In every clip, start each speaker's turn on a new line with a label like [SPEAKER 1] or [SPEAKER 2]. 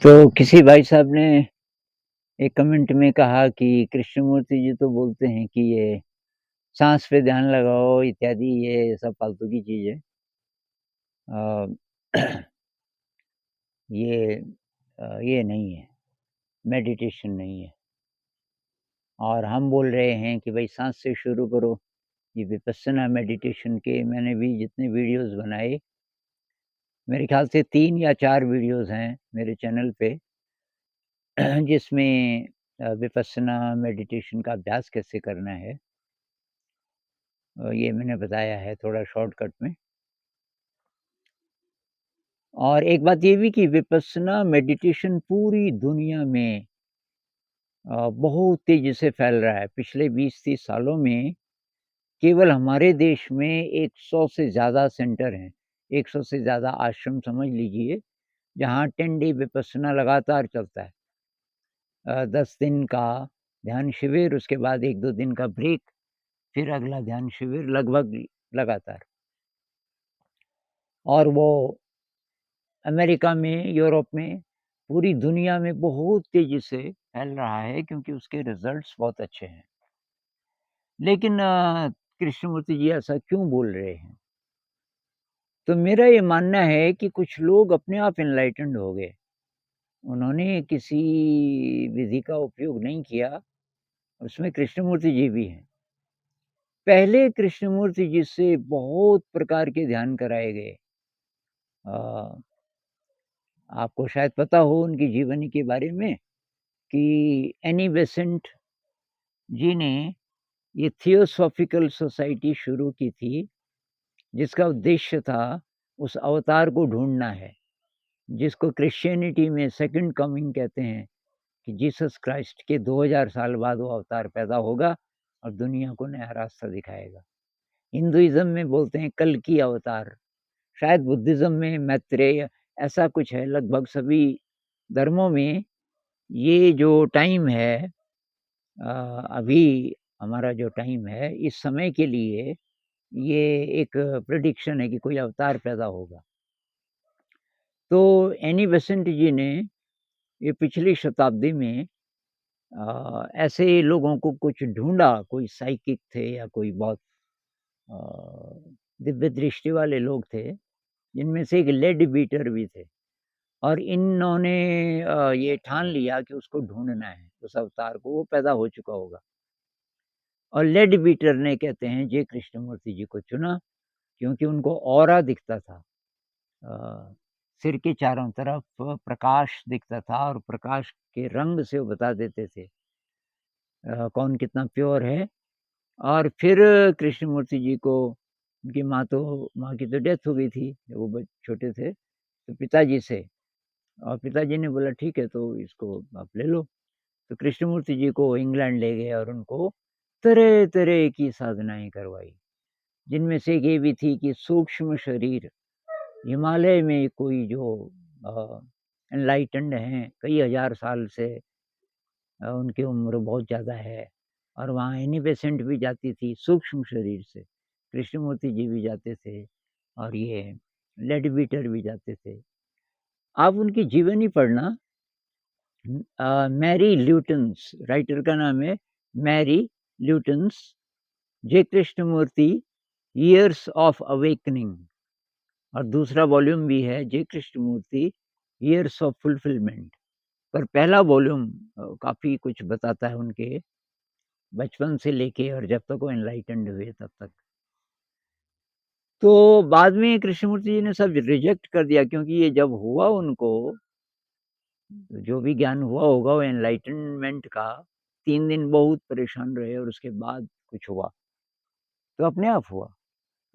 [SPEAKER 1] तो किसी भाई साहब ने एक कमेंट में कहा कि कृष्णमूर्ति जी तो बोलते हैं कि ये साँस पे ध्यान लगाओ इत्यादि ये सब फालतू की चीज़ है। अ, ये ये नहीं है, मेडिटेशन नहीं है और हम बोल रहे हैं कि भई साँस से शुरू करो। ये विपस्सना मेडिटेशन के मैंने भी जितने वीडियोज़ बनाए, मेरे ख़्याल से 3 या 4 वीडियोज़ हैं मेरे चैनल पे जिसमें विपस्सना मेडिटेशन का अभ्यास कैसे करना है ये मैंने बताया है थोड़ा शॉर्टकट में। और एक बात ये भी कि विपस्सना मेडिटेशन पूरी दुनिया में बहुत तेज़ी से फैल रहा है। पिछले 20-30 सालों में केवल हमारे देश में 100 से ज़्यादा सेंटर हैं, 100 से ज़्यादा आश्रम समझ लीजिए, जहाँ 10 डे विपस्सना लगातार चलता है। 10 दिन का ध्यान शिविर, उसके बाद 1-2 दिन का ब्रेक, फिर अगला ध्यान शिविर लगभग लगातार। और वो अमेरिका में, यूरोप में, पूरी दुनिया में बहुत तेज़ी से फैल रहा है क्योंकि उसके रिज़ल्ट्स बहुत अच्छे हैं। लेकिन कृष्णमूर्ति जी ऐसा क्यों बोल रहे हैं? तो मेरा ये मानना है कि कुछ लोग अपने आप एनलाइटेंड हो गए। उन्होंने किसी विधि का उपयोग नहीं किया, उसमें कृष्णमूर्ति जी भी हैं। पहले कृष्णमूर्ति जी से बहुत प्रकार के ध्यान कराए गए। अ, आपको शायद पता हो उनकी जीवनी के बारे में कि एनी बेसेंट जी ने ये थियोसॉफ़िकल सोसाइटी शुरू की थी, जिसका उद्देश्य था उस अवतार को ढूँढना है, जिसको क्रिश्चियनिटी में सेकंड कमिंग कहते हैं कि जीसस क्राइस्ट के 2000 साल बाद वो अवतार पैदा होगा और दुनिया को नया रास्ता दिखाएगा। हिंदुइज़्म में बोलते हैं कल्कि अवतार, शायद बुद्धिज़्म में मैत्रेय ऐसा कुछ है, लगभग सभी धर्मों में ये जो टाइम है अभी हमारा जो टाइम है, इस समय के लिए ये एक प्रेडिक्शन है कि कोई अवतार पैदा होगा। तो एनी बेसेंट जी ने ये पिछली शताब्दी में ऐसे लोगों को कुछ ढूँढा, कोई साइकिक थे या कोई बहुत अ, दिव्य दृष्टि वाले लोग थे, जिनमें से एक लेड बीटर भी थे और इन्होंने ये ठान लिया कि उसको ढूँढना है, उस अवतार को, वो पैदा हो चुका होगा। और लेड बीटर ने कहते हैं जे कृष्णमूर्ति जी को चुना क्योंकि उनको ऑरा दिखता था। सिर के चारों तरफ प्रकाश दिखता था और प्रकाश के रंग से वो बता देते थे कौन कितना प्योर है। और फिर कृष्णमूर्ति जी को उनकी माँ की तो डेथ हो गई थी जब वो छोटे थे, तो पिताजी से और पिताजी ने बोला ठीक है तो इसको आप ले लो। तो कृष्णमूर्ति जी को इंग्लैंड ले गए और उनको तरह-तरह की साधनाएँ करवाई, जिनमें से एक ये भी थी कि सूक्ष्म शरीर हिमालय में कोई जो अ, एनलाइटेंड हैं, कई हज़ार साल से उनकी उम्र बहुत ज़्यादा है और वहाँ एनी बेसेंट भी जाती थी सूक्ष्म शरीर से, कृष्णमूर्ति जी भी जाते थे और ये लेड बीटर भी जाते थे। आप उनकी जीवनी पढ़ना मैरी ल्यूटन्स राइटर का नाम है Mary Lutyens, J Krishnamurti years of awakening और दूसरा वॉल्यूम भी है J Krishnamurti years of fulfilment. पर पहला वॉल्यूम काफ़ी कुछ बताता है उनके बचपन से लेके और जब तक वो एनलाइटेंड हुए तब तक। तो बाद में कृष्णमूर्ति जी ने सब रिजेक्ट कर दिया क्योंकि ये जब हुआ उनको, जो भी ज्ञान हुआ होगा वो एनलाइटनमेंट का, 3 दिन बहुत परेशान रहे और उसके बाद कुछ हुआ, तो अपने आप हुआ।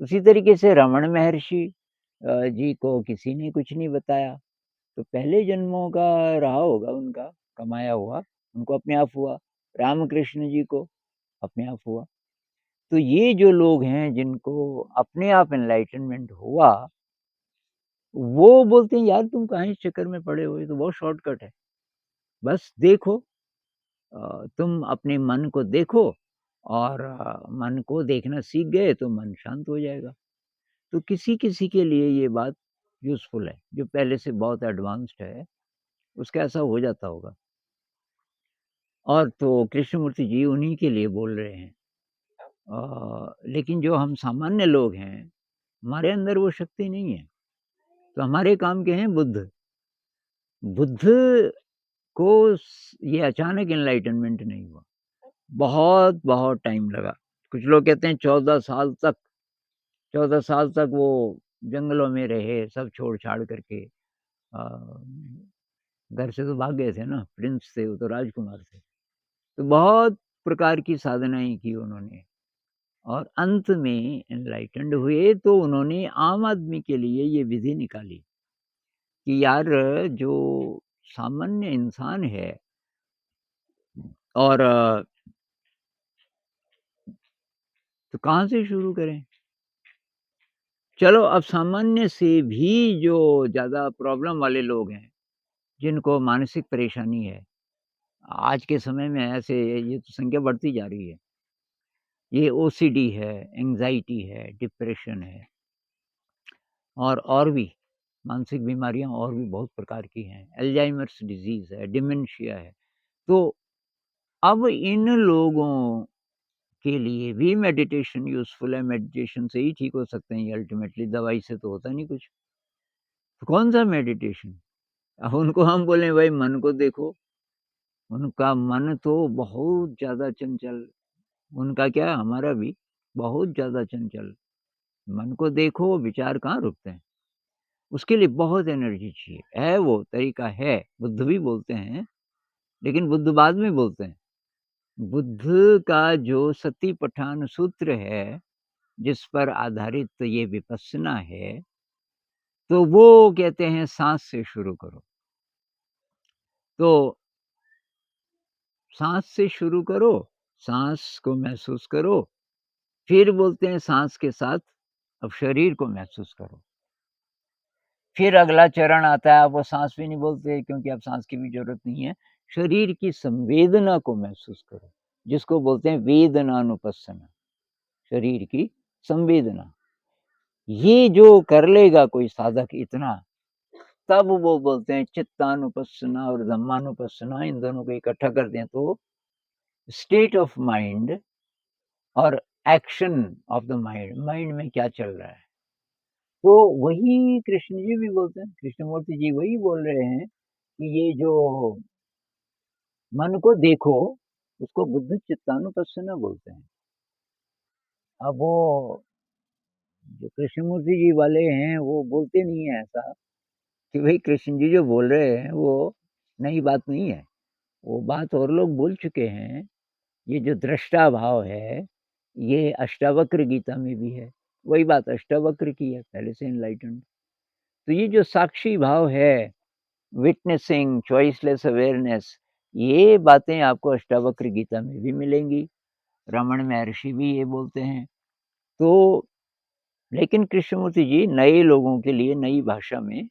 [SPEAKER 1] उसी तरीके से रमण महर्षि जी को किसी ने कुछ नहीं बताया, तो पहले जन्मों का रहा होगा उनका, कमाया हुआ, उनको अपने आप हुआ। रामकृष्ण जी को अपने आप हुआ। तो ये जो लोग हैं जिनको अपने आप एनलाइटनमेंट हुआ, वो बोलते हैं यार तुम काहे इस चक्कर में पड़े हो, ये तो बहुत शॉर्टकट है। बस देखो तुम अपने मन को देखो और मन को देखना सीख गए तो मन शांत हो जाएगा। तो किसी-किसी के लिए ये बात यूज़फुल है, जो पहले से बहुत एडवांस्ड है उसका ऐसा हो जाता होगा। और तो कृष्णमूर्ति जी उन्हीं के लिए बोल रहे हैं। लेकिन जो हम सामान्य लोग हैं, हमारे अंदर वो शक्ति नहीं है, तो हमारे काम के हैं बुद्ध। बुद्ध को ये अचानक एनलाइटनमेंट नहीं हुआ, बहुत टाइम लगा। कुछ लोग कहते हैं 14 साल तक, 14 साल तक वो जंगलों में रहे, सब छोड़-छाड़ करके। घर से तो भाग गए थे ना, प्रिंस थे, वो तो राजकुमार थे। तो बहुत प्रकार की साधनाएँ की उन्होंने और अंत में एनलाइटेंड हुए, तो उन्होंने आम आदमी के लिए ये विधि निकाली कि यार जो सामान्य इंसान है और तो कहाँ से शुरू करें? चलो अब सामान्य से भी जो ज़्यादा प्रॉब्लम वाले लोग हैं, जिनको मानसिक परेशानी है, आज के समय में ऐसे ये तो संख्या बढ़ती जा रही है। ये ओसीडी है, एंग्ज़ायटी है, डिप्रेशन है और भी मानसिक बीमारियाँ और भी बहुत प्रकार की हैं। अल्ज़ाइमर्स डिज़ीज़ है, डिमेंशिया है। तो अब इन लोगों के लिए भी मेडिटेशन यूज़फुल है, मेडिटेशन से ही ठीक हो सकते हैं ये अल्टीमेटली, दवाई से तो होता नहीं कुछ। तो कौन-सा मेडिटेशन? अब उनको हम बोलें भाई मन को देखो, उनका मन तो बहुत ज़्यादा चंचल, उनका क्या हमारा भी बहुत ज़्यादा चंचल। मन को देखो, विचार कहाँ रुकते हैं। उसके लिए बहुत एनर्जी चाहिए, है वो तरीका है, बुद्ध भी बोलते हैं, लेकिन बुद्ध बाद में बोलते हैं। बुद्ध का जो सतिपट्ठान सूत्र है, जिस पर आधारित ये विपश्यना है, तो वो कहते हैं साँस से शुरू करो। तो साँस से शुरू करो, साँस को महसूस करो, फिर बोलते हैं साँस के साथ अब शरीर को महसूस करो। फिर अगला चरण आता है, अब वो साँस भी नहीं बोलते क्योंकि अब साँस की भी ज़रूरत नहीं है। शरीर की संवेदना को महसूस करो, जिसको बोलते हैं वेदनानुपස්සना, शरीर की संवेदना। ये जो कर लेगा कोई साधक इतना, तब वो बोलते हैं चित्तानुपස්සना और धम्मानुपස්සना, इन दोनों को इकट्ठा करते हैं तो स्टेट ऑफ माइंड और action of the mind, mind में क्या चल रहा है। तो वही कृष्ण जी भी बोलते हैं, कृष्णमूर्ति जी वही बोल रहे हैं कि ये जो मन को देखो, उसको बुद्ध चित्तानुपස්සना बोलते हैं। अब वो जो कृष्णमूर्ति जी वाले हैं, वो बोलते नहीं है ऐसा कि भई कृष्ण जी जो बोल रहे हैं, वो नई बात नहीं है। वो बात और लोग बोल चुके हैं। ये जो दृष्टा भाव है, ये अष्टावक्र गीता में भी है। वही बात अष्टावक्र की है, पहले से एनलाइटेंड। तो ये जो साक्षी भाव है, विटनेसिंग, चॉइसलेस अवेयरनेस, ये बातें आपको अष्टावक्र गीता में भी मिलेंगी। रमण महर्षि भी ये बोलते हैं। तो लेकिन कृष्णमूर्ति जी नए लोगों के लिए नई भाषा में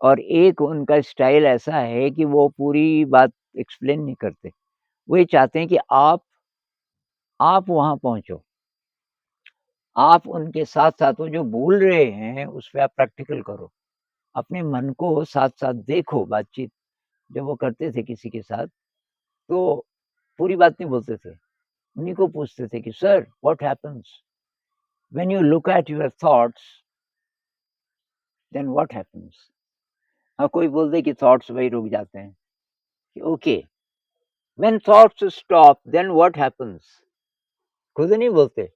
[SPEAKER 1] और एक उनका स्टाइल ऐसा है कि वो पूरी बात एक्सप्लेन नहीं करते। वो ये चाहते हैं कि आप वहाँ पहुँचो। आप उनके साथ-साथ वो जो बोल रहे हैं, उस पे आप प्रैक्टिकल करो। अपने मन को साथ-साथ देखो, बातचीत जब वो करते थे किसी के साथ, तो पूरी बात नहीं बोलते थे। उन्हीं को पूछते थे कि sir what happens when you look at your thoughts then what happens. हाँ, कोई बोल दे कि थॉट्स वहीं रुक जाते हैं कि okay when thoughts stop then what happens, खुद नहीं बोलते।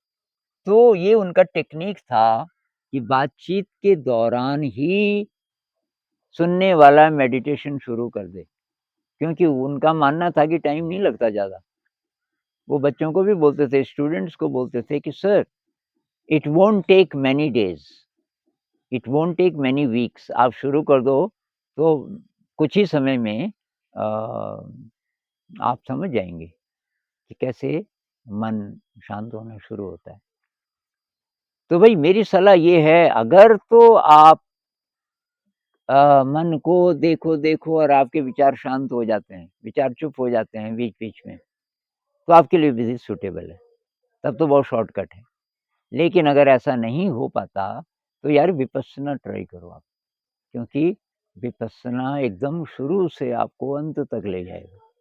[SPEAKER 1] तो ये उनका टेक्नीक था कि बातचीत के दौरान ही सुनने वाला मेडिटेशन शुरू कर दे, क्योंकि उनका मानना था कि टाइम नहीं लगता ज़्यादा। वो बच्चों को भी बोलते थे, स्टूडेंट्स को बोलते थे कि sir it won't take many days, it won't take many weeks, आप शुरू कर दो, तो कुछ ही समय में आप समझ जाएँगे कि कैसे मन शांत होना शुरू होता है। तो भई मेरी सलाह ये है, अगर तो आप मन को देखो और आपके विचार शांत हो जाते हैं, विचार चुप हो जाते हैं बीच-बीच में, तो आपके लिए विधि सूटेबल है, तब तो बहुत शॉर्टकट है। लेकिन अगर ऐसा नहीं हो पाता, तो यार विपस्सना ट्राई करो आप, क्योंकि विपस्सना एकदम शुरू से आपको अंत तक ले जाएगा।